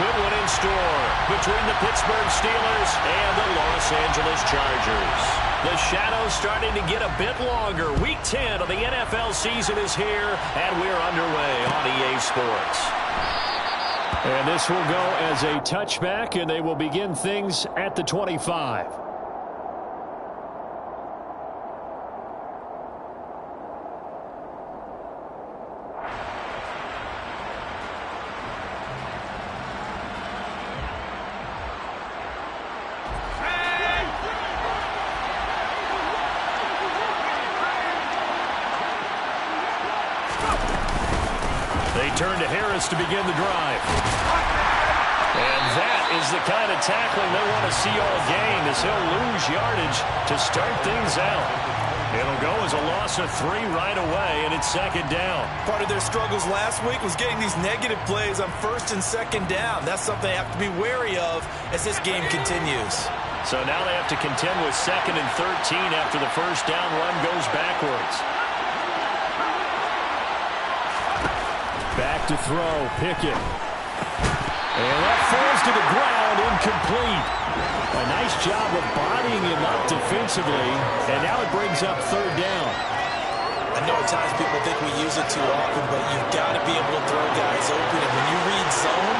good one in store between the Pittsburgh Steelers and the Los Angeles Chargers. The shadow's starting to get a bit longer. Week 10 of the NFL season is here, and we're underway on EA Sports. And this will go as a touchback, and they will begin things at the 25. They turn to Harris to begin the drive. And that is the kind of tackling they want to see all game, as he'll lose yardage to start things out. It'll go as a loss of 3 right away, and it's second down. Part of their struggles last week was getting these negative plays on first and second down. That's something they have to be wary of as this game continues. So now they have to contend with second and 13 after the first down run goes backwards. Back to throw, Pickett. And that falls to the ground, incomplete. A nice job of bodying him up defensively, and now it brings up third down. I know at times people think we use it too often, but you've got to be able to throw guys open. And when you read zone,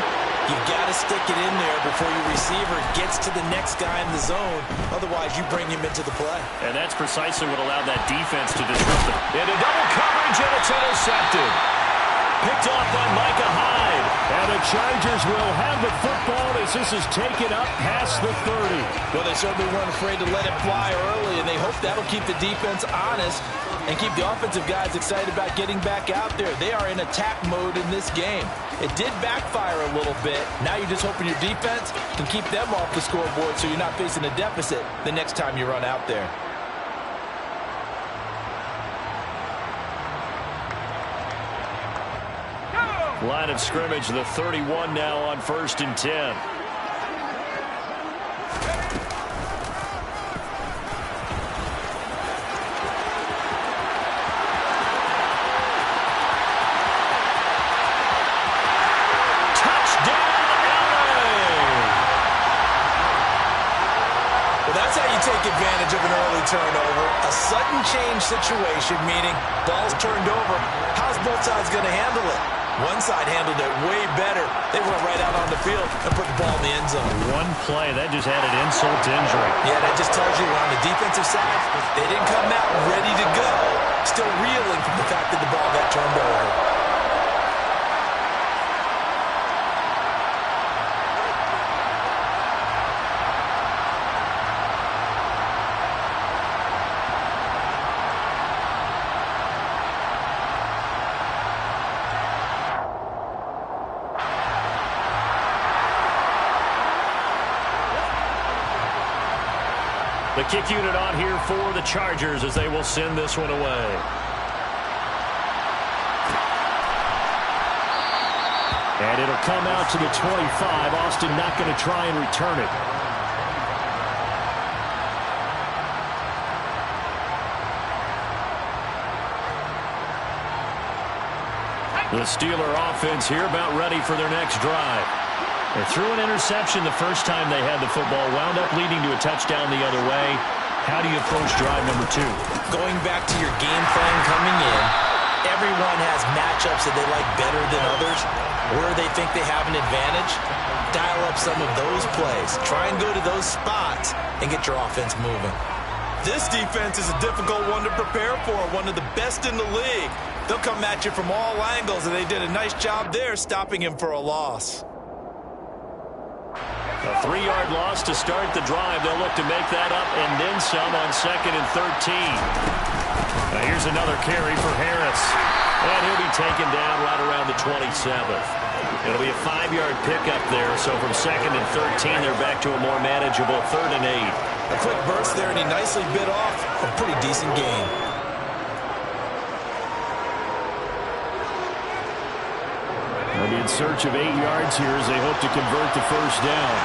you've got to stick it in there before your receiver gets to the next guy in the zone. Otherwise, you bring him into the play. And that's precisely what allowed that defense to disrupt them. Into double coverage, and it's intercepted. Picked off by Micah Hyde. And the Chargers will have the football as this is taken up past the 30. Well, they certainly weren't afraid to let it fly early, and they hope that'll keep the defense honest and keep the offensive guys excited about getting back out there. They are in attack mode in this game. It did backfire a little bit. Now you're just hoping your defense can keep them off the scoreboard so you're not facing a deficit the next time you run out there. Line of scrimmage, the 31 now on 1st and 10. That's how you take advantage of an early turnover. A sudden change situation, meaning ball's turned over. How's both sides going to handle it? One side handled it way better. They went right out on the field and put the ball in the end zone. One play, that just added insult to injury. Yeah, that just tells you on the defensive side, they didn't come out ready to go. Still reeling from the fact that the ball got turned over. The kick unit on here for the Chargers as they will send this one away. And it'll come out to the 25. Austin not going to try and return it. The Steeler offense here about ready for their next drive. They threw an interception the first time they had the football, wound up leading to a touchdown the other way. How do you approach drive number 2? Going back to your game plan coming in, everyone has matchups that they like better than others. Where they think they have an advantage, dial up some of those plays. Try and go to those spots and get your offense moving. This defense is a difficult one to prepare for, one of the best in the league. They'll come at you from all angles, and they did a nice job there stopping him for a loss. A 3-yard loss to start the drive. They'll look to make that up and then some on 2nd and 13. Now here's another carry for Harris. And he'll be taken down right around the 27th. It'll be a 5-yard pickup there. So from 2nd and 13, they're back to a more manageable 3rd and 8. A quick burst there, and he nicely bit off a pretty decent gain. They'll be in search of 8 yards here as they hope to convert the first down.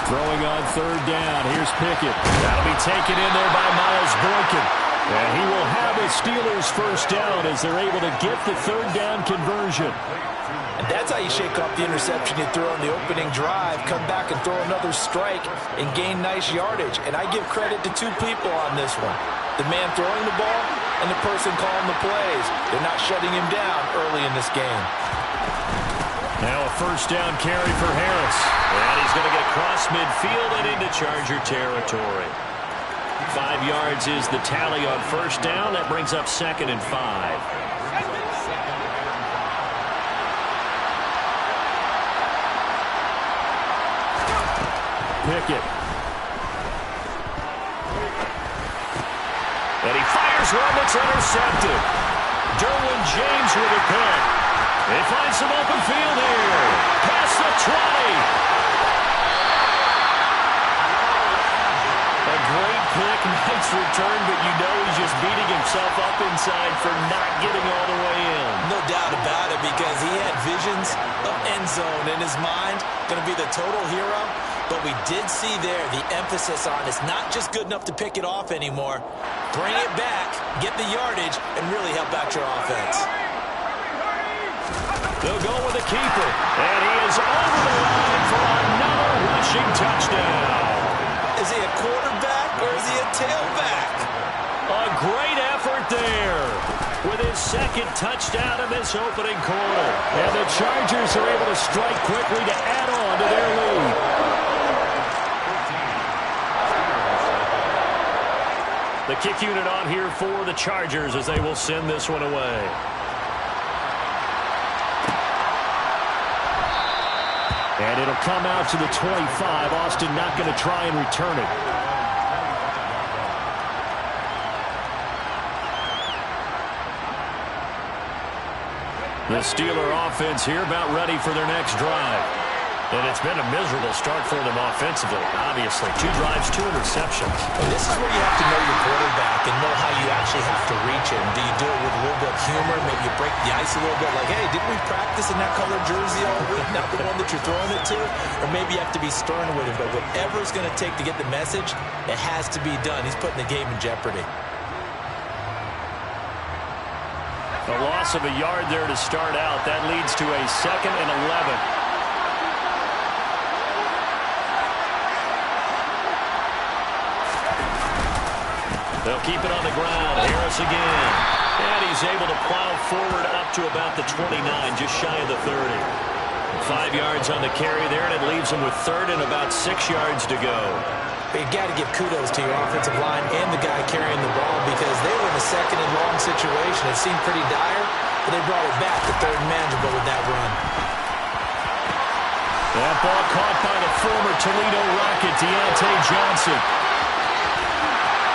Throwing on 3rd down. Here's Pickett. That'll be taken in there by Miles Boykin. And he will have a Steelers first down as they're able to get the third down conversion. And that's how you shake off the interception you threw on the opening drive, come back and throw another strike and gain nice yardage. And I give credit to two people on this one. The man throwing the ball and the person calling the plays. They're not shutting him down early in this game. Now a first down carry for Harris. And he's going to get across midfield and into Charger territory. 5 yards is the tally on first down. That brings up 2nd and 5. Pickett. And he fires one that's intercepted. Derwin James with a pick. They find some open field here. Past the 20. A great pick, nice return, but you know he's just beating himself up inside for not getting all the way in. No doubt about it, because he had visions of end zone in his mind. Going to be the total hero. But we did see there the emphasis on it's not just good enough to pick it off anymore. Bring it back, get the yardage, and really help out your offense. They'll go with the keeper. And he is over the line for another rushing touchdown. Is he a quarterback or is he a tailback? A great effort there with his second touchdown in this opening quarter. And the Chargers are able to strike quickly to add on to their lead. The kick unit on here for the Chargers as they will send this one away. And it'll come out to the 25. Austin not going to try and return it. The Steeler offense here about ready for their next drive. And it's been a miserable start for them offensively, obviously. 2 drives, 2 interceptions. And this is where you have to know your quarterback and know how you actually have to reach him. Do you do it with a little bit of humor? Maybe you break the ice a little bit, like, hey, didn't we practice in that colored jersey all week, not the one that you're throwing it to? Or maybe you have to be stern with him. But whatever it's going to take to get the message, it has to be done. He's putting the game in jeopardy. A loss of a yard there to start out. That leads to a 2nd and 11. They'll keep it on the ground. Harris again. And he's able to plow forward up to about the 29, just shy of the 30. 5 yards on the carry there, and it leaves him with 3rd and about 6 yards to go. But you got to give kudos to your offensive line and the guy carrying the ball, because they were in a 2nd and long situation. It seemed pretty dire, but they brought it back to 3rd and manageable with that run. That ball caught by the former Toledo Rocket, Deontay Johnson.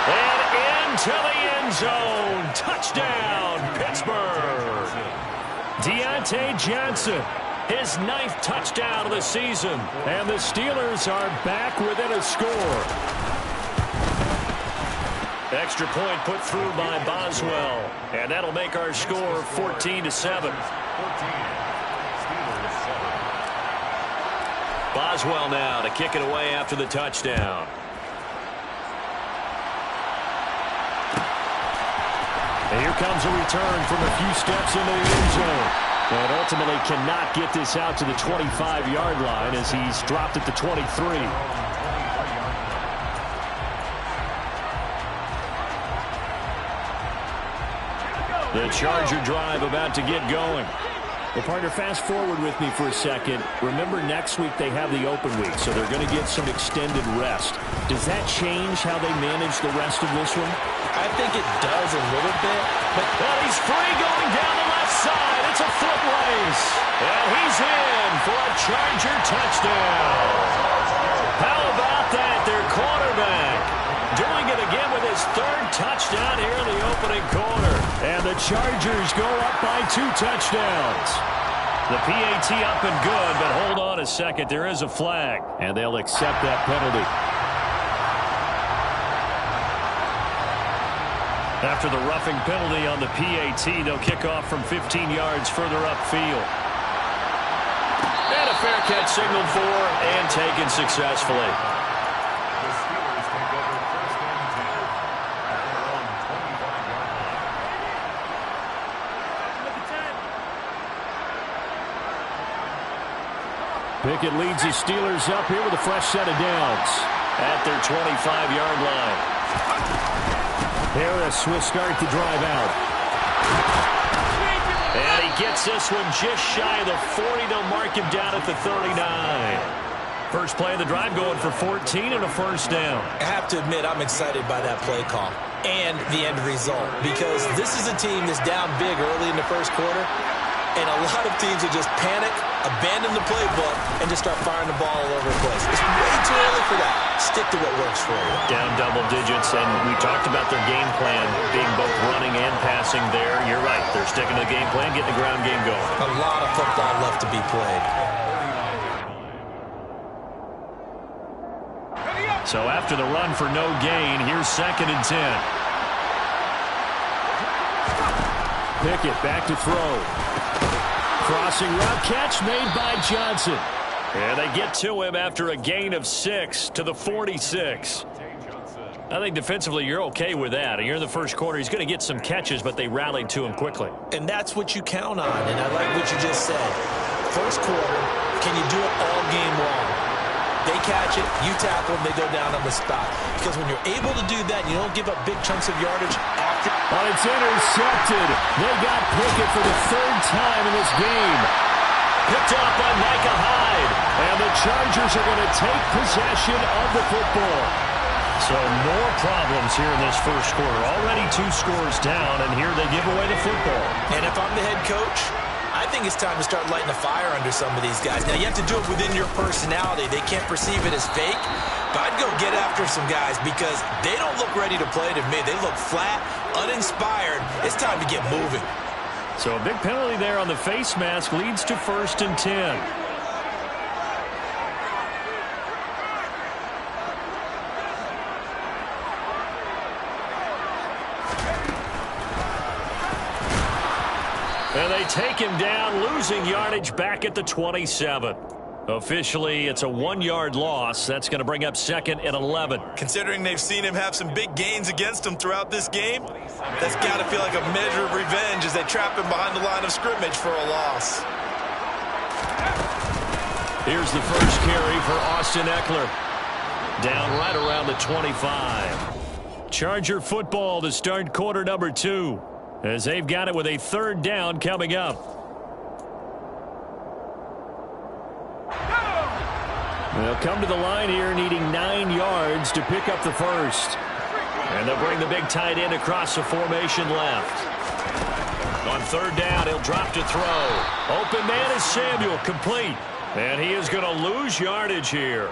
And into the end zone. Touchdown, Pittsburgh. Deontay Johnson, his 9th touchdown of the season. And the Steelers are back within a score. Extra point put through by Boswell. And that'll make our score 14-7. Boswell now to kick it away after the touchdown. And here comes a return from a few steps into the end zone. And ultimately cannot get this out to the 25-yard line as he's dropped at the 23. The Charger drive about to get going. Well, partner, fast forward with me for a second. Remember, next week they have the open week, so they're going to get some extended rest. Does that change how they manage the rest of this one? I think it does a little bit. But he's free going down the left side. It's a foot race. And he's in for a Charger touchdown. How about that? Their quarterback doing it again with his 3rd touchdown here in the opening quarter. And the Chargers go up by 2 touchdowns. The PAT up and good, but hold on a second. There is a flag. And they'll accept that penalty. After the roughing penalty on the PAT, they'll kick off from 15 yards further upfield. And a fair catch signaled for and taken successfully. Pickett leads the Steelers up here with a fresh set of downs. At their 25-yard line. Harris will start the drive out. And he gets this one just shy of the 40. They'll mark him down at the 39. First play of the drive going for 14 and a first down. I have to admit, I'm excited by that play call and the end result, because this is a team that's down big early in the first quarter, and a lot of teams will just panic, abandon the playbook, and just start firing the ball all over the place. It's way too early for that. Stick to what works for you. Down double digits, and we talked about their game plan being both running and passing there. You're right. They're sticking to the game plan, getting the ground game going. A lot of football left to be played. So after the run for no gain, here's 2nd and 10. Pickett back to throw. Crossing route catch made by Johnson. And they get to him after a gain of 6 to the 46. I think defensively you're okay with that. You're in the first quarter. He's going to get some catches, but they rallied to him quickly. And that's what you count on, and I like what you just said. First quarter, can you do it all game long? They catch it, you tackle them, they go down on the spot. Because when you're able to do that, you don't give up big chunks of yardage after. But it's intercepted. They got Pickett for the 3rd time in this game. Picked up by Micah Hyde. And the Chargers are going to take possession of the football. So more problems here in this first quarter. Already 2 scores down, and here they give away the football. And if I'm the head coach, I think it's time to start lighting a fire under some of these guys. Now, you have to do it within your personality. They can't perceive it as fake. But I'd go get after some guys because they don't look ready to play to me. They look flat, uninspired. It's time to get moving. So a big penalty there on the face mask leads to 1st and 10. And they take him down, losing yardage back at the 27. Officially, it's a 1-yard loss. That's going to bring up 2nd and 11. Considering they've seen him have some big gains against him throughout this game, that's got to feel like a measure of revenge as they trap him behind the line of scrimmage for a loss. Here's the first carry for Austin Eckler. Down right around the 25. Charger football to start quarter number 2. As they've got it with a 3rd down coming up. They'll come to the line here needing 9 yards to pick up the first. And they'll bring the big tight end across the formation left. On 3rd down, he'll drop to throw. Open man is Samuel, complete. And he is going to lose yardage here.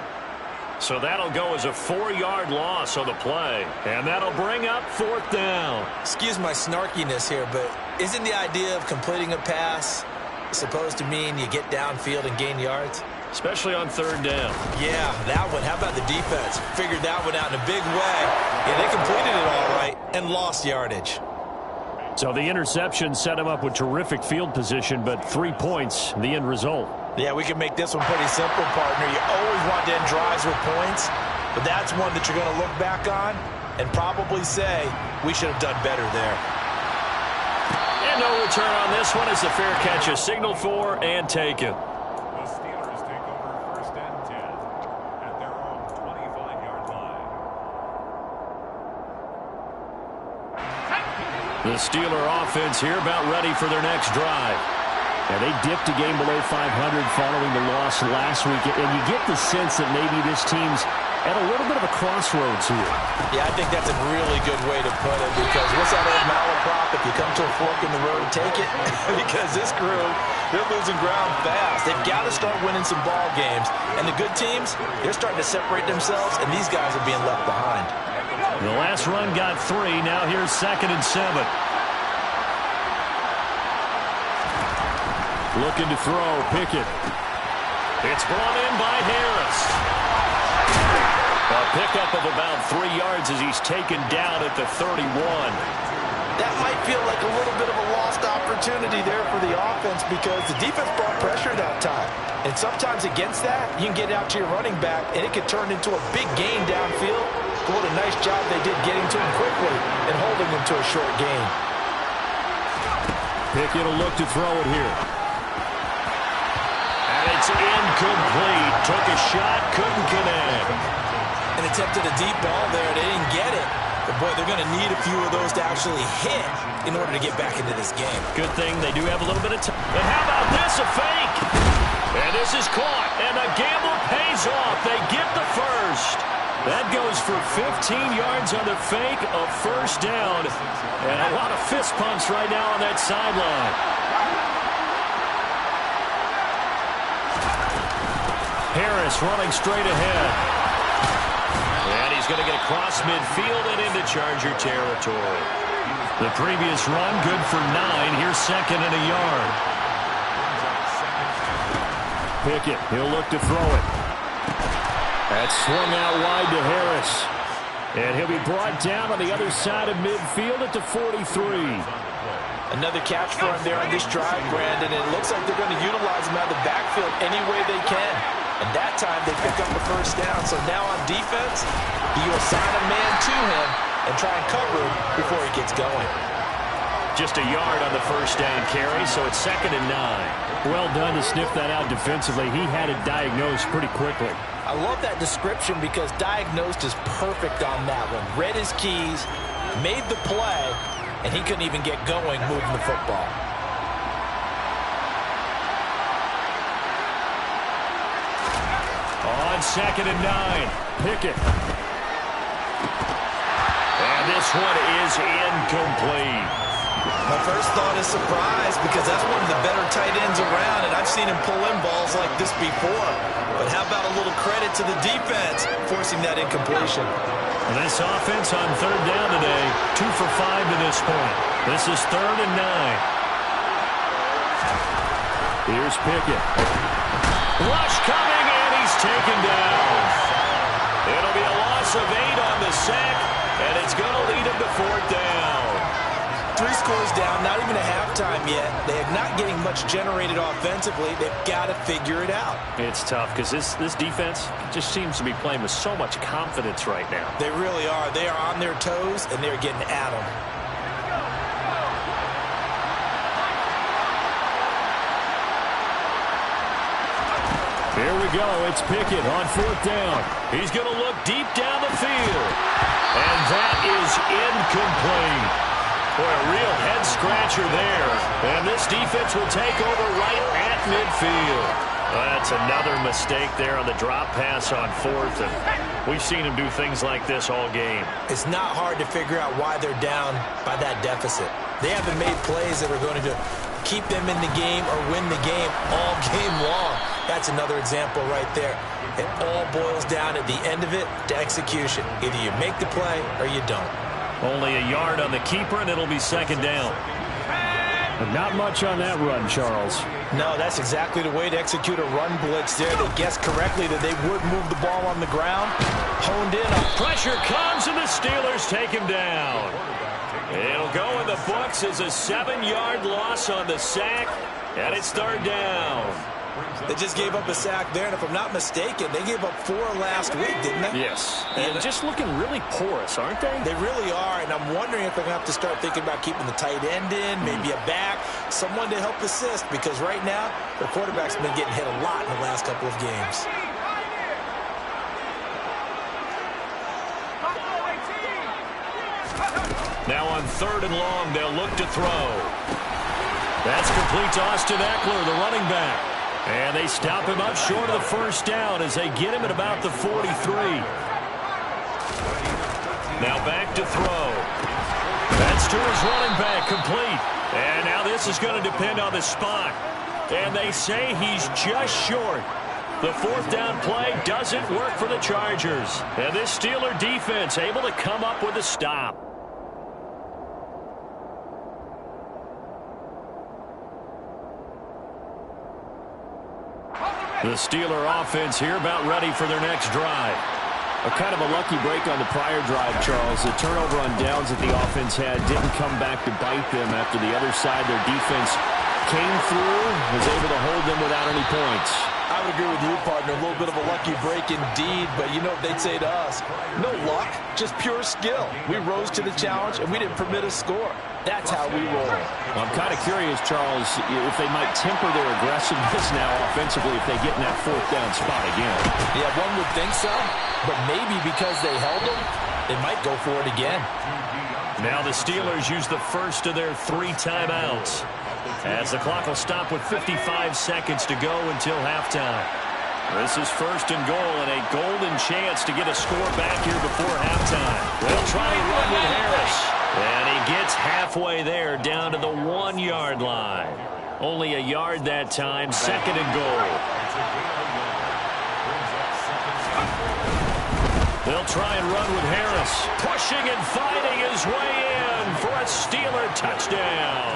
So that'll go as a 4-yard loss on the play. And that'll bring up 4th down. Excuse my snarkiness here, but isn't the idea of completing a pass supposed to mean you get downfield and gain yards? Especially on 3rd down. Yeah, that one. How about the defense? Figured that one out in a big way. Yeah, they completed it all right and lost yardage. So the interception set him up with terrific field position, but 3 points, the end result. Yeah, we can make this one pretty simple, partner. You always want to end drives with points, but that's one that you're going to look back on and probably say, we should have done better there. And no return on this one as the fair catch is signaled for and taken. The Steelers take over 1st and 10 at their own 25-yard line. The Steeler offense here about ready for their next drive. And they dipped a game below 500 following the loss last week. And you get the sense that maybe this team's at a little bit of a crossroads here. Yeah, I think that's a really good way to put it, because what's that old malaprop? If you come to a fork in the road, take it. Because this crew, they're losing ground fast. They've got to start winning some ball games. And the good teams, they're starting to separate themselves, and these guys are being left behind. The last run got 3. Now here's 2nd and 7. Looking to throw, Pickett. It's brought in by Harris. A pickup of about 3 yards as he's taken down at the 31. That might feel like a little bit of a lost opportunity there for the offense, because the defense brought pressure that time. And sometimes against that, you can get out to your running back, and it could turn into a big gain downfield. But what a nice job they did getting to him quickly and holding him to a short gain. Pickett will look to throw it here. And they It's incomplete. Took a shot, couldn't connect. And attempted a deep ball there. They didn't get it. But, boy, they're going to need a few of those to actually hit in order to get back into this game. Good thing they do have a little bit of time. And how about this, a fake? And this is caught, and the gamble pays off. They get the first. That goes for 15 yards on the fake, a first down. And a lot of fist pumps right now on that sideline. Harris running straight ahead. And he's going to get across midfield and into Charger territory. The previous run, good for 9. Here's second and a yard. Pickett, he'll look to throw it. That's swung out wide to Harris. And he'll be brought down on the other side of midfield at the 43. Another catch for him there on this drive, Brandon. And it looks like they're going to utilize him out of the backfield any way they can. And that time they pick up the first down. So now on defense, you assign a man to him and try and cover him before he gets going. Just a yard on the first down carry, so it's second and 9. Well done to sniff that out defensively. He had it diagnosed pretty quickly. I love that description because diagnosed is perfect on that one. Read his keys, made the play, and he couldn't even get going moving the football. On second and 9, Pickett. And this one is incomplete. My first thought is surprise because that's one of the better tight ends around, and I've seen him pull in balls like this before. But how about a little credit to the defense forcing that incompletion? And this offense on third down today, 2 for 5 to this point. This is third and 9. Here's Pickett. Rush coming, and he's taken down. It'll be a loss of 8 on the sack, and it's going to lead him to fourth down. 3 scores down, not even a halftime yet. They are not getting much generated offensively. They've got to figure it out. It's tough because this defense just seems to be playing with so much confidence right now. They really are. They are on their toes, and they're getting at them. Here we go. It's Pickett on fourth down. He's going to look deep down the field. And that is incomplete. Boy, a real head-scratcher there. And this defense will take over right at midfield. That's another mistake there on the drop pass on fourth. And we've seen him do things like this all game. It's not hard to figure out why they're down by that deficit. They haven't made plays that are going to keep them in the game or win the game all game long. That's another example right there. It all boils down at the end of it to execution. Either you make the play or you don't. Only a yard on the keeper, and it'll be second down. But not much on that run, Charles. No, that's exactly the way to execute a run blitz there. They guessed correctly that they would move the ball on the ground. Honed in. Pressure comes, and the Steelers take him down. It'll go in the books as a 7-yard loss on the sack, and it's third down. They just gave up a sack there, and if I'm not mistaken, they gave up 4 last week, didn't they? Yes, and just looking really porous, aren't they? They really are, and I'm wondering if they're going to have to start thinking about keeping the tight end in, maybe a back, someone to help assist, because right now, their quarterback's been getting hit a lot in the last couple of games. Now on third and long, they'll look to throw. That's complete to Austin Eckler, the running back. And they stop him up short of the first down as they get him at about the 43. Now back to throw. That's to his running back, complete. And now this is going to depend on the spot. And they say he's just short. The fourth down play doesn't work for the Chargers. And this Steeler defense able to come up with a stop. The Steeler offense here about ready for their next drive. A kind of a lucky break on the prior drive, Charles. The turnover on downs that the offense had didn't come back to bite them after the other side. Their defense came through, was able to hold them without any points. I would agree with you, partner. A little bit of a lucky break indeed, but you know what they'd say to us? No luck, just pure skill. We rose to the challenge, and we didn't permit a score. That's how we roll. I'm kind of curious, Charles, if they might temper their aggressiveness now offensively if they get in that fourth down spot again. Yeah, one would think so, but maybe because they held them, they might go for it again. Now the Steelers use the first of their 3 timeouts, as the clock will stop with 55 seconds to go until halftime. This is first and goal, and a golden chance to get a score back here before halftime. They'll try to run with Harris. And he gets halfway there, down to the 1-yard line. Only a yard that time, second and goal. They'll try and run with Harris. Pushing and fighting his way in for a Steeler touchdown.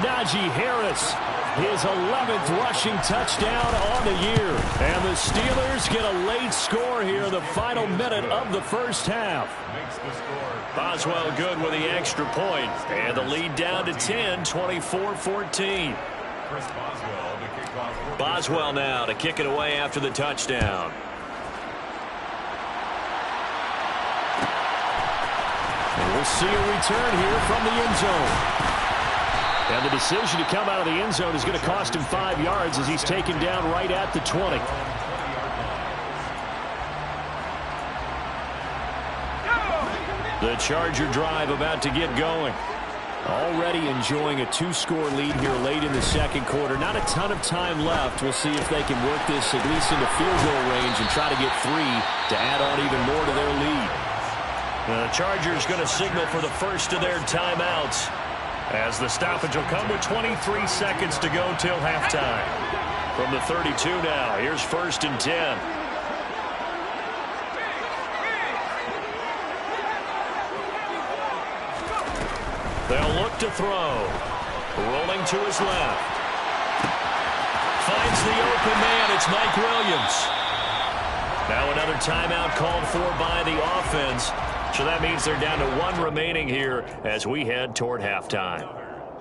Najee Harris, his 11th rushing touchdown on the year. And the Steelers get a late score here in the final minute of the first half. Boswell good with the extra point. And the lead down to 10, 24-14. Boswell now to kick it away after the touchdown. And we'll see a return here from the end zone. And the decision to come out of the end zone is going to cost him 5 yards as he's taken down right at the 20. The Charger drive about to get going. Already enjoying a 2-score lead here late in the second quarter. Not a ton of time left. We'll see if they can work this at least into field goal range and try to get 3 to add on even more to their lead. The Chargers going to signal for the first of their timeouts, as the stoppage will come with 23 seconds to go till halftime. From the 32 now, here's first and 10. They'll look to throw. Rolling to his left. Finds the open man. It's Mike Williams. Now another timeout called for by the offense. So that means they're down to 1 remaining here as we head toward halftime.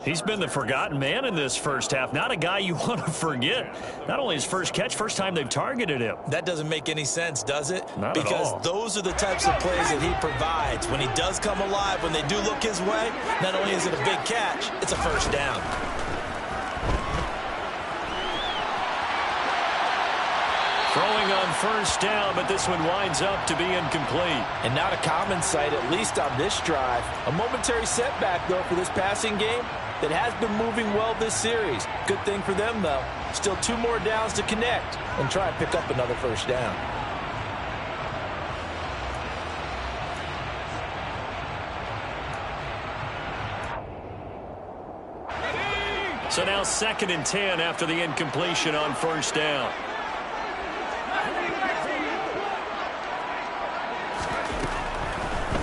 He's been the forgotten man in this first half. Not a guy you want to forget. Not only his first catch, first time they've targeted him. That doesn't make any sense, does it? Not at all. Because those are the types of plays that he provides. When he does come alive, when they do look his way, not only is it a big catch, it's a first down. Throwing on first down, but this one winds up to be incomplete. And not a common sight, at least on this drive. A momentary setback, though, for this passing game that has been moving well this series. Good thing for them, though. Still 2 more downs to connect and try and pick up another first down. So now second and 10 after the incompletion on first down.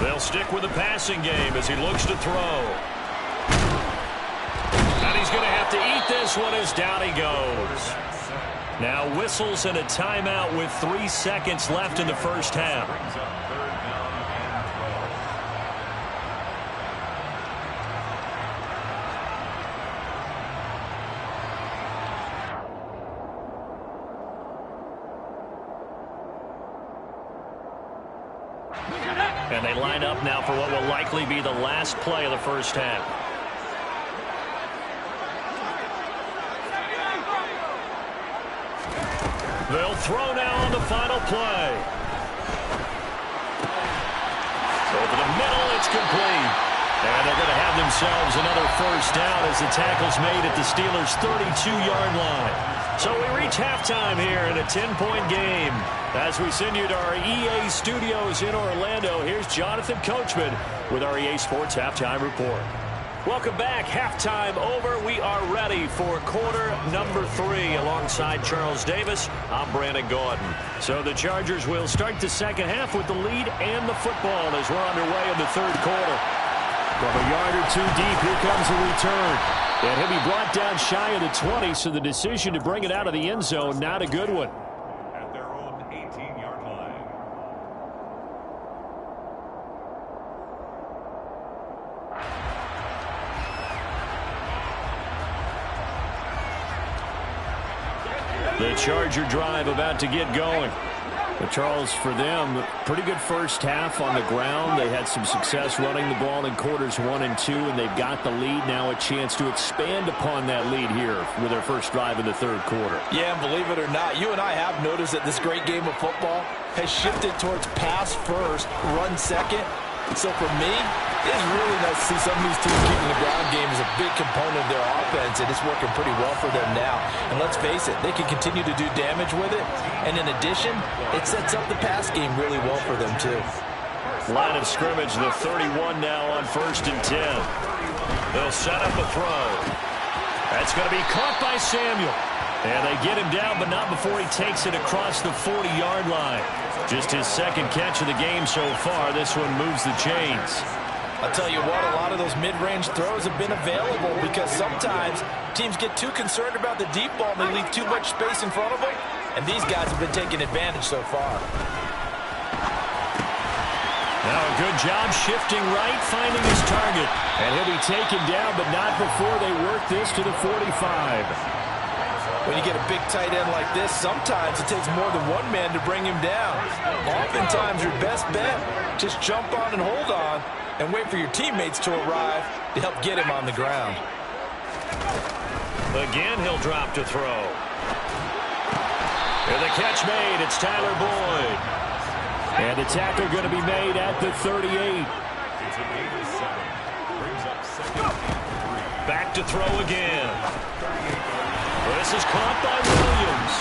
They'll stick with the passing game as he looks to throw. And he's going to have to eat this one as down he goes. Now whistles and a timeout with 3 seconds left in the first half. And they line up now for what will likely be the last play of the first half. They'll throw now on the final play. Over the middle, it's complete. And they're going to have themselves another first down as the tackle's made at the Steelers' 32-yard line. So we reach halftime here in a 10-point game. As we send you to our EA studios in Orlando, here's Jonathan Coachman with our EA Sports Halftime Report. Welcome back. Halftime over. We are ready for quarter number 3. Alongside Charles Davis, I'm Brandon Gordon. So the Chargers will start the second half with the lead and the football as we're underway in the third quarter. From a yard or 2 deep, here comes a return. And he'll be brought down shy of the 20, so the decision to bring it out of the end zone, not a good one. At their own 18-yard line. The Charger drive about to get going. But Charles, for them, pretty good first half on the ground. They had some success running the ball in quarters 1 and 2, and they've got the lead. Now a chance to expand upon that lead here with their first drive in the third quarter. Yeah, and believe it or not, you and I have noticed that this great game of football has shifted towards pass first, run second. So for me, it's really nice to see some of these teams keeping the ground game as a big component of their offense, and it's working pretty well for them now. And let's face it, they can continue to do damage with it. And in addition, it sets up the pass game really well for them too. Line of scrimmage, the 31 now on 1st and 10. They'll set up a throw. That's going to be caught by Samuel. And they get him down, but not before he takes it across the 40-yard line. Just his second catch of the game so far. This one moves the chains. I'll tell you what, a lot of those mid-range throws have been available because sometimes teams get too concerned about the deep ball and they leave too much space in front of them. And these guys have been taking advantage so far. Now a good job shifting right, finding his target. And he'll be taken down, but not before they work this to the 45. When you get a big tight end like this, sometimes it takes more than one man to bring him down. Oftentimes, your best bet, just jump on and hold on and wait for your teammates to arrive to help get him on the ground. Again, he'll drop to throw. And the catch made. It's Tyler Boyd. And the tackle going to be made at the 38. It's a gain of 7. Brings up 2nd and 3. Back to throw again. This is caught by Williams.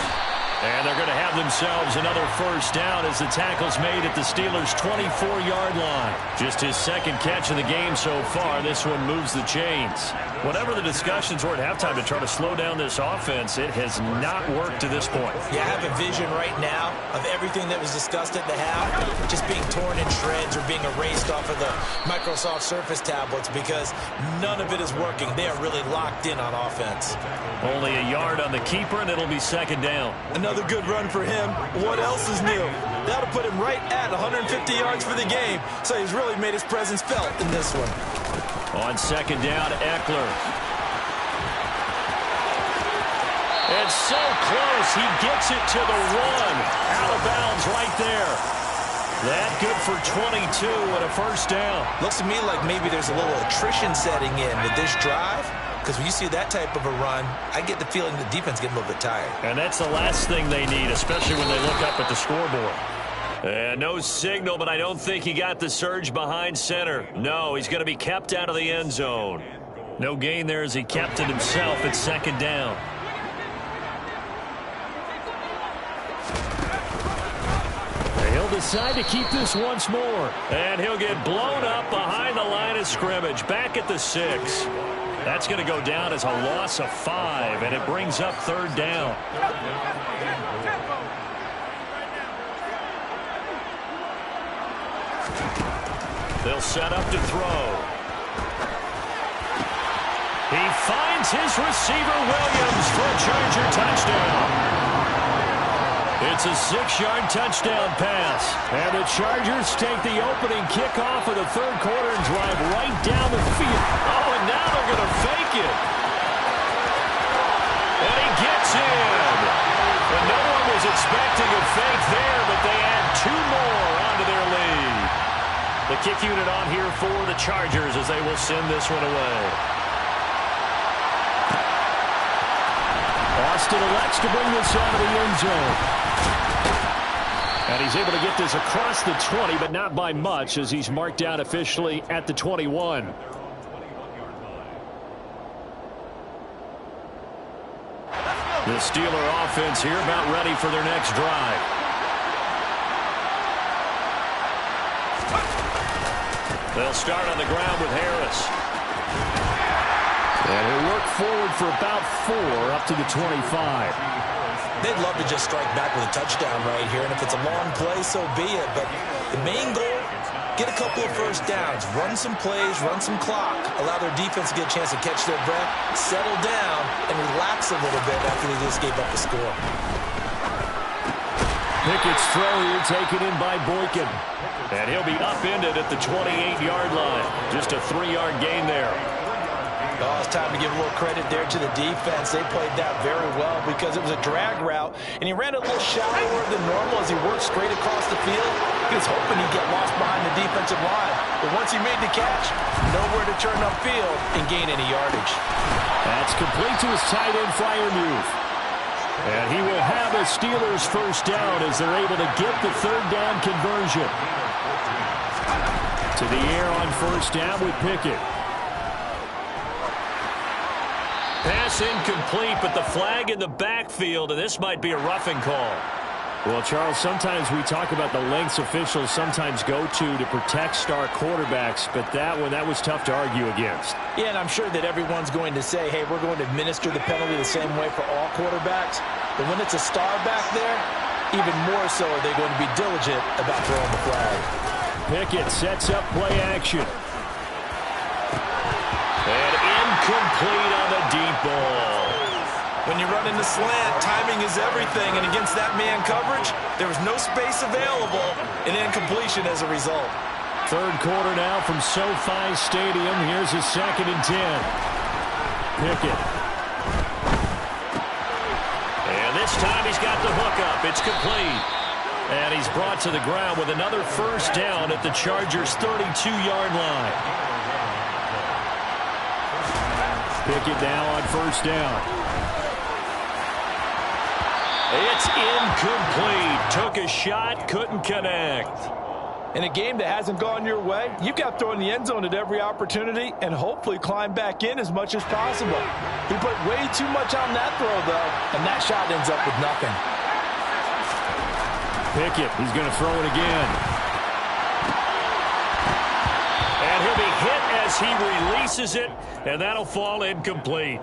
And they're going to have themselves another first down as the tackle's made at the Steelers' 24-yard line. Just his second catch of the game so far. This one moves the chains. Whatever the discussions were at halftime to try to slow down this offense, it has not worked to this point. Yeah, I have a vision right now of everything that was discussed at the half just being torn in shreds or being erased off of the Microsoft Surface tablets because none of it is working. They are really locked in on offense. Only a yard on the keeper, and it'll be second down. Another good run for him. What else is new? That'll put him right at 150 yards for the game, so he's really made his presence felt in this one. On second down, Eckler. It's so close. He gets it to the 1. Out of bounds right there. That good for 22 and a first down. Looks to me like maybe there's a little attrition setting in with this drive. Because when you see that type of a run, I get the feeling the defense getting a little bit tired. And that's the last thing they need, especially when they look up at the scoreboard. And no signal, but I don't think he got the surge behind center. No, he's going to be kept out of the end zone. No gain there as he kept it himself at second down. He'll decide to keep this once more. And he'll get blown up behind the line of scrimmage, back at the 6. That's going to go down as a loss of 5, and it brings up third down. They'll set up to throw. He finds his receiver, Williams, for a Charger touchdown. It's a 6-yard touchdown pass. And the Chargers take the opening kickoff of the third quarter and drive right down the field. Oh, and now they're going to fake it. And he gets in. And no one was expecting a fake there, but they add 2 more onto their lead. The kick unit on here for the Chargers as they will send this one away. Austin elects to bring this out of the end zone. And he's able to get this across the 20, but not by much as he's marked down officially at the 21. The Steeler offense here about ready for their next drive. They'll start on the ground with Harris. And he'll work forward for about 4 up to the 25. They'd love to just strike back with a touchdown right here, and if it's a long play, so be it. But the main goal, get a couple of first downs, run some plays, run some clock, allow their defense to get a chance to catch their breath, settle down, and relax a little bit after they just gave up the score. Pickett's throw here taken in by Boykin. And he'll be upended at the 28-yard line. Just a 3-yard gain there. Oh, it's time to give a little credit there to the defense. They played that very well because it was a drag route, and he ran a little shallower than normal as he worked straight across the field. He was hoping he'd get lost behind the defensive line, but once he made the catch, nowhere to turn upfield and gain any yardage. That's complete to his tight end flyer move. And he will have a Steelers first down as they're able to get the third down conversion. To the air on first down with Pickett. Pass incomplete, but the flag in the backfield, and this might be a roughing call. Well, Charles, sometimes we talk about the lengths officials sometimes go to protect star quarterbacks, but that was tough to argue against. Yeah, and I'm sure that everyone's going to say, hey, we're going to administer the penalty the same way for all quarterbacks. But when it's a star back there, even more so are they going to be diligent about throwing the flag. Pickett sets up play action. And incomplete on the deep ball. When you run in the slant, timing is everything, and against that man coverage, there was no space available, and incompletion as a result. Third quarter now from SoFi Stadium. Here's his 2nd and 10. Pickett. And this time he's got the hook up. It's complete. And he's brought to the ground with another first down at the Chargers' 32-yard line. Pickett now on first down. It's incomplete. Took a shot, couldn't connect. In a game that hasn't gone your way, you've got to throw in the end zone at every opportunity and hopefully climb back in as much as possible. He put way too much on that throw, though, and that shot ends up with nothing. Pickett, he's going to throw it again. And he'll be hit as he releases it, and that'll fall incomplete.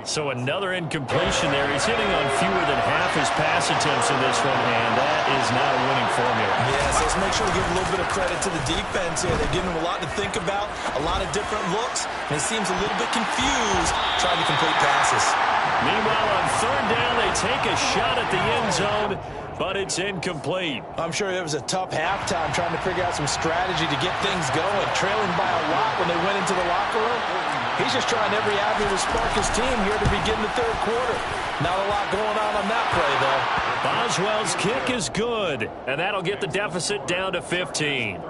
So another incompletion there. He's hitting on fewer than half his pass attempts in this one, and that is not a winning formula. Yes, let's make sure to give a little bit of credit to the defense here. They're giving him a lot to think about, a lot of different looks, and he seems a little bit confused trying to complete passes. Meanwhile, on third down, they take a shot at the end zone, but it's incomplete. I'm sure it was a tough halftime trying to figure out some strategy to get things going, trailing by a lot when they went into the locker room. He's just trying every avenue to spark his team here to begin the third quarter. Not a lot going on that play, though. Boswell's kick is good, and that'll get the deficit down to 15.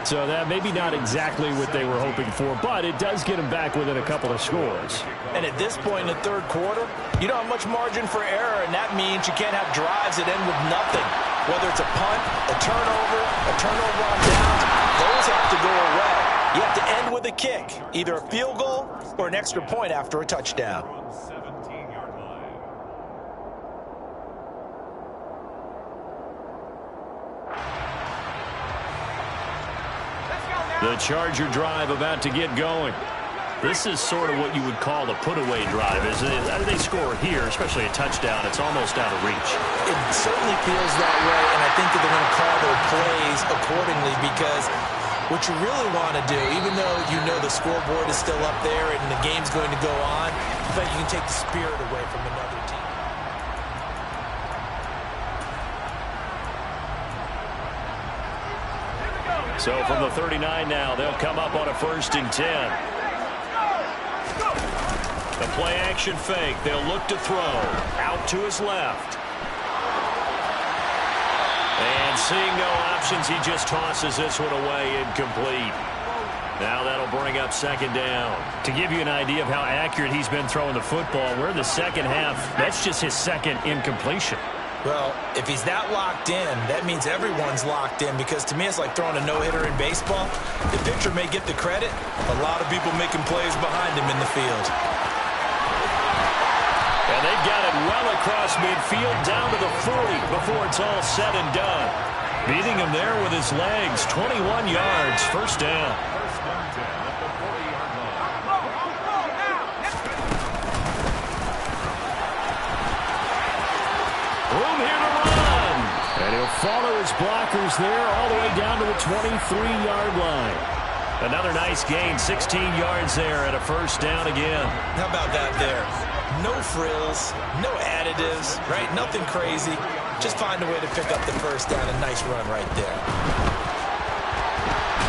So that maybe not exactly what they were hoping for, but it does get them back within a couple of scores. And at this point in the third quarter, you don't have much margin for error, and that means you can't have drives that end with nothing. Whether it's a punt, a turnover on downs, those have to go away. You have to end with a kick, either a field goal or an extra point after a touchdown. The Charger drive about to get going. This is sort of what you would call a put-away drive, isn't it? They score here, especially a touchdown. It's almost out of reach. It certainly feels that way, and I think that they're going to call their plays accordingly because what you really want to do, even though you know the scoreboard is still up there and the game's going to go on, I think you can take the spirit away from another team. So from the 39 now, they'll come up on a 1st and 10. The play action fake. They'll look to throw. Out to his left. And seeing no options, he just tosses this one away, incomplete. Now that'll bring up 2nd down. To give you an idea of how accurate he's been throwing the football, we're in the second half. That's just his 2nd incompletion. Well, if he's that locked in, that means everyone's locked in because to me it's like throwing a no-hitter in baseball. The pitcher may get the credit, a lot of people making plays behind him in the field. And they've got it well across midfield down to the 40 before it's all said and done. Beating him there with his legs, 21 yards, 1st down. Room here to run. And he'll follow his blockers there all the way down to the 23-yard line. Another nice gain, 16 yards there and a 1st down again. How about that there? No frills, no additives, right? Nothing crazy. Just find a way to pick up the 1st down. A nice run right there.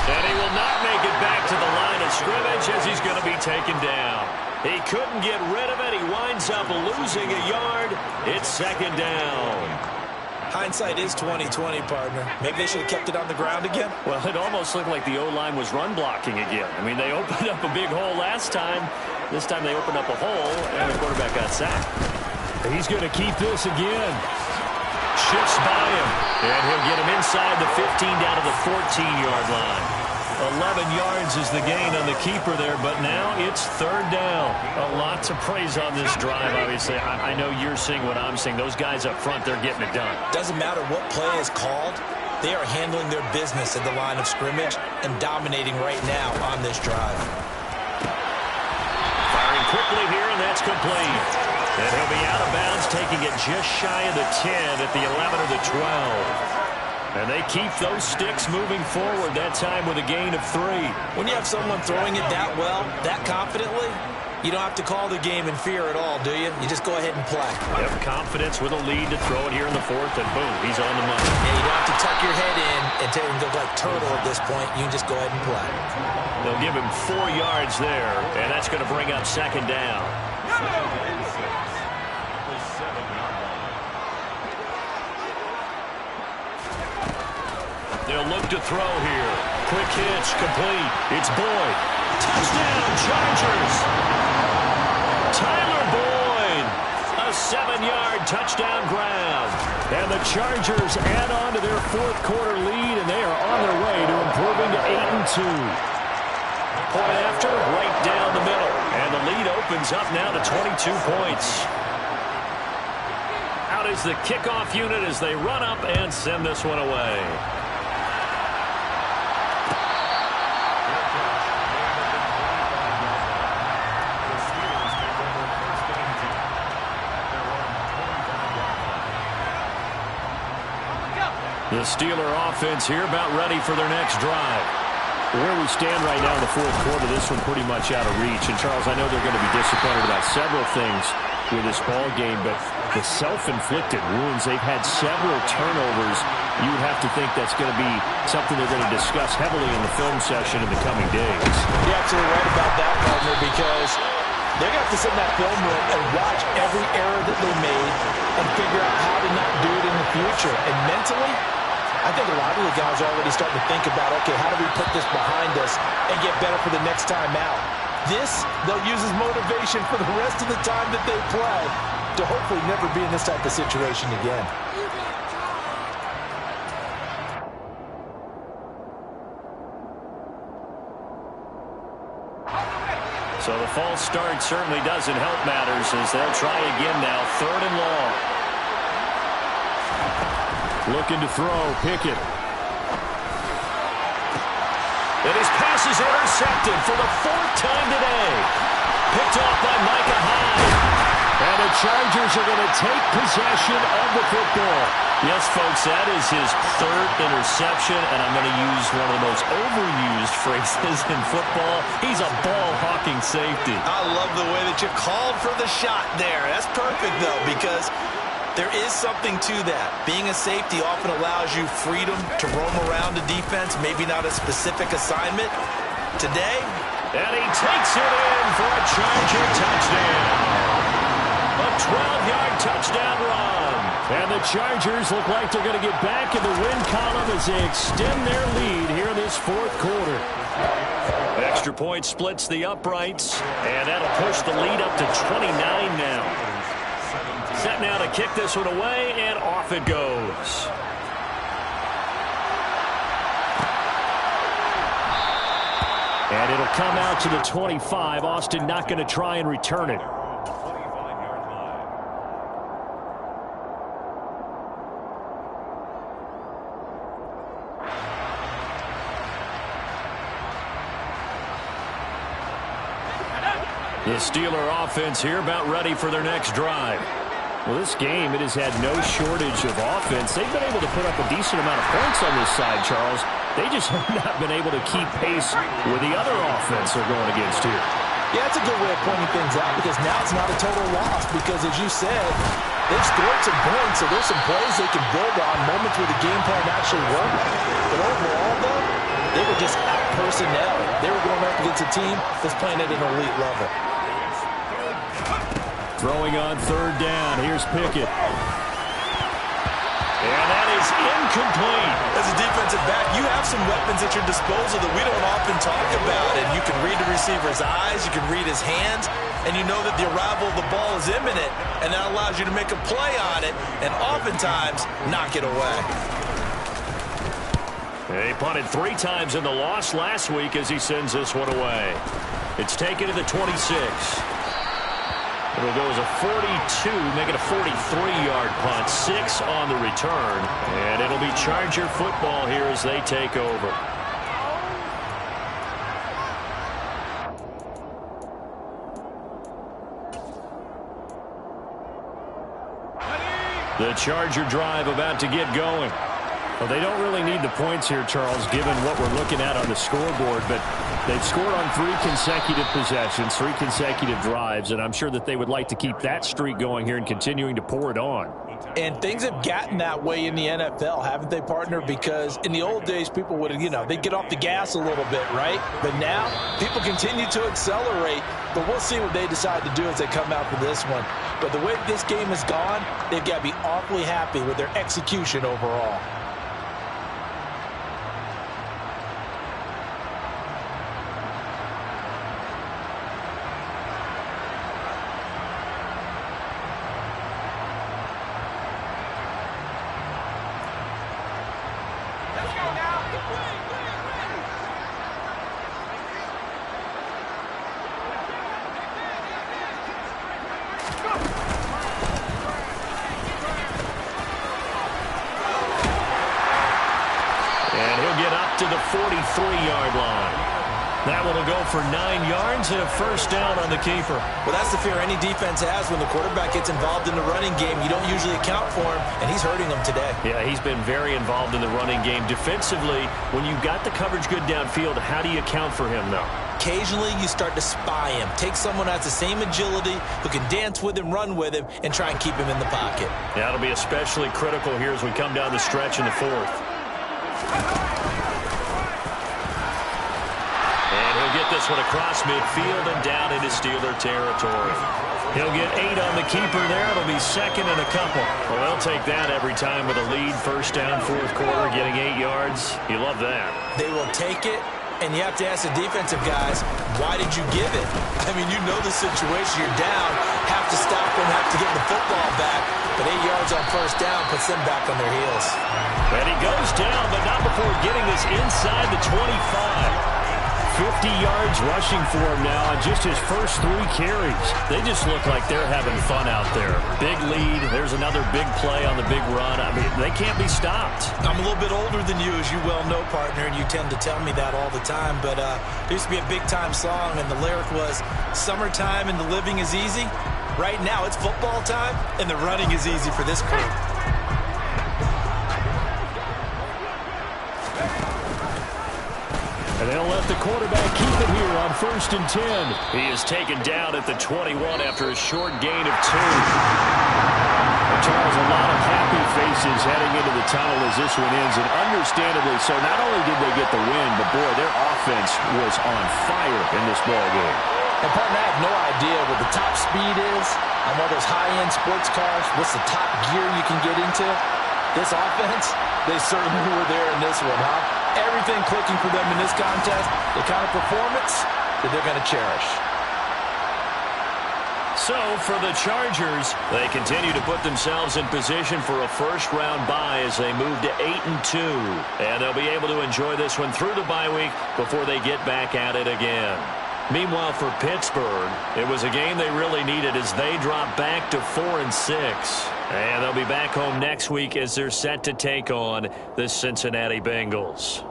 And he will not make it back to the line of of scrimmage as he's going to be taken down. He couldn't get rid of it. He winds up losing a yard. It's second down. Hindsight is 20/20, partner. Maybe they should have kept it on the ground again. Well, it almost looked like the O-line was run blocking again. I mean, they opened up a big hole last time. This time they opened up a hole, and the quarterback got sacked. He's going to keep this again. Shifts by him, and he'll get him inside the 15 down to the 14-yard line. 11 yards is the gain on the keeper there, but now it's third down. A lot to praise on this drive, obviously. I know you're seeing what I'm seeing. Those guys up front, they're getting it done. Doesn't matter what play is called. They are handling their business at the line of scrimmage and dominating right now on this drive. Firing quickly here, and that's complete. And he'll be out of bounds, taking it just shy of the 10 at the 11 or the 12. And they keep those sticks moving forward, that time with a gain of 3. When you have someone throwing it that well, that confidently, you don't have to call the game in fear at all, do you? You just go ahead and play. Yep, confidence with a lead to throw it here in the 4th, and boom, he's on the money. Yeah, you don't have to tuck your head in and tell him to look like turtle at this point. You can just go ahead and play. They'll give him 4 yards there, and that's going to bring up second down. They'll look to throw here. Quick hitch, complete. It's Boyd. Touchdown, Chargers. Tyler Boyd. A 7-yard touchdown grab. And the Chargers add on to their 4th quarter lead, and they are on their way to improving to 8-2. Point after, right down the middle. And the lead opens up now to 22 points. Out is the kickoff unit as they run up and send this one away. The Steeler offense here about ready for their next drive. Where we stand right now in the 4th quarter, this one pretty much out of reach. And, Charles, I know they're going to be disappointed about several things with this ball game, but the self-inflicted wounds, they've had several turnovers. You would have to think that's going to be something they're going to discuss heavily in the film session in the coming days. You're absolutely right about that, partner, because they're going to have to sit in that film room and watch every error that they made and figure out how to not do it in the future. And mentally, I think a lot of the guys are already starting to think about, okay, how do we put this behind us and get better for the next time out? This, they'll use as motivation for the rest of the time that they play to hopefully never be in this type of situation again. So the false start certainly doesn't help matters as they'll try again now, 3rd and long. Looking to throw, Pickett. And his pass is intercepted for the 4th time today. Picked off by Micah Hyde. And the Chargers are going to take possession of the football. Yes, folks, that is his 3rd interception, and I'm going to use one of the most overused phrases in football. He's a ball-hawking safety. I love the way that you called for the shot there. That's perfect, though, because there is something to that. Being a safety often allows you freedom to roam around the defense, maybe not a specific assignment. Today, and he takes it in for a Charger touchdown. A 12-yard touchdown run. And the Chargers look like they're going to get back in the win column as they extend their lead here in this 4th quarter. Extra point splits the uprights, and that'll push the lead up to 29 now. Set now to kick this one away, and off it goes. And it'll come out to the 25. Austin not going to try and return it. The Steeler offense here about ready for their next drive. Well, this game, it has had no shortage of offense. They've been able to put up a decent amount of points on this side, Charles. They just have not been able to keep pace with the other offense they're going against here. Yeah, that's a good way of pointing things out because now it's not a total loss because, as you said, they've scored some points, so there's some plays they can build on, moments where the game plan actually worked. But overall, though, They were just out personnel. They were going up against a team that's playing at an elite level. Throwing on third down. Here's Pickett. And that is incomplete. As a defensive back, you have some weapons at your disposal that we don't often talk about. And you can read the receiver's eyes, you can read his hands, and you know that the arrival of the ball is imminent, and that allows you to make a play on it and oftentimes knock it away. He punted 3 times in the loss last week as he sends this one away. It's taken to the 26. It'll go as a 42, make it a 43-yard punt, 6 on the return. And it'll be Charger football here as they take over. The Charger drive about to get going. Well, they don't really need the points here, Charles, given what we're looking at on the scoreboard, but they've scored on 3 consecutive possessions, 3 consecutive drives, and I'm sure that they would like to keep that streak going here and continuing to pour it on. And things have gotten that way in the NFL, haven't they, partner? Because in the old days, people would, they'd get off the gas a little bit, right? But now, people continue to accelerate, but we'll see what they decide to do as they come out for this one. But the way this game has gone, they've got to be awfully happy with their execution overall. To the 43-yard line. That one will go for 9 yards and a first down on the keeper. Well, that's the fear any defense has when the quarterback gets involved in the running game. You don't usually account for him, and he's hurting them today. Yeah, he's been very involved in the running game. Defensively, when you've got the coverage good downfield, how do you account for him, though? Occasionally, you start to spy him. Take someone who has the same agility, who can dance with him, run with him, and try and keep him in the pocket. That'll be especially critical here as we come down the stretch in the 4th. Get this one across midfield and down into Steeler territory. He'll get 8 on the keeper there. It'll be 2nd and a couple. Well, they'll take that every time with a lead. First down, 4th quarter, getting 8 yards. You love that. They will take it, and you have to ask the defensive guys, why did you give it? I mean, you know the situation. You're down, have to stop them, have to get the football back. But 8 yards on first down puts them back on their heels. And he goes down, but not before getting this inside the 25. 50 yards rushing for him now on just his first 3 carries. They just look like they're having fun out there. Big lead. There's another big play on the big run. I mean, they can't be stopped. I'm a little bit older than you, as you well know, partner, and you tend to tell me that all the time. But there used to be a big-time song, and the lyric was, summertime and the living is easy. Right now, it's football time, and the running is easy for this crew. And they'll let the quarterback keep it here on 1st and 10. He is taken down at the 21 after a short gain of 2. Charles, a lot of happy faces heading into the tunnel as this one ends, and understandably so. Not only did they get the win, but boy, their offense was on fire in this ball game. And partner, I have no idea what the top speed is on one of those high-end sports cars. What's the top gear you can get into? This offense, they certainly were there in this one, huh? Everything clicking for them in this contest, the kind of performance that they're going to cherish. So, for the Chargers, they continue to put themselves in position for a first-round bye as they move to 8-2. And they'll be able to enjoy this one through the bye week before they get back at it again. Meanwhile, for Pittsburgh, it was a game they really needed as they drop back to 4-6. And they'll be back home next week as they're set to take on the Cincinnati Bengals.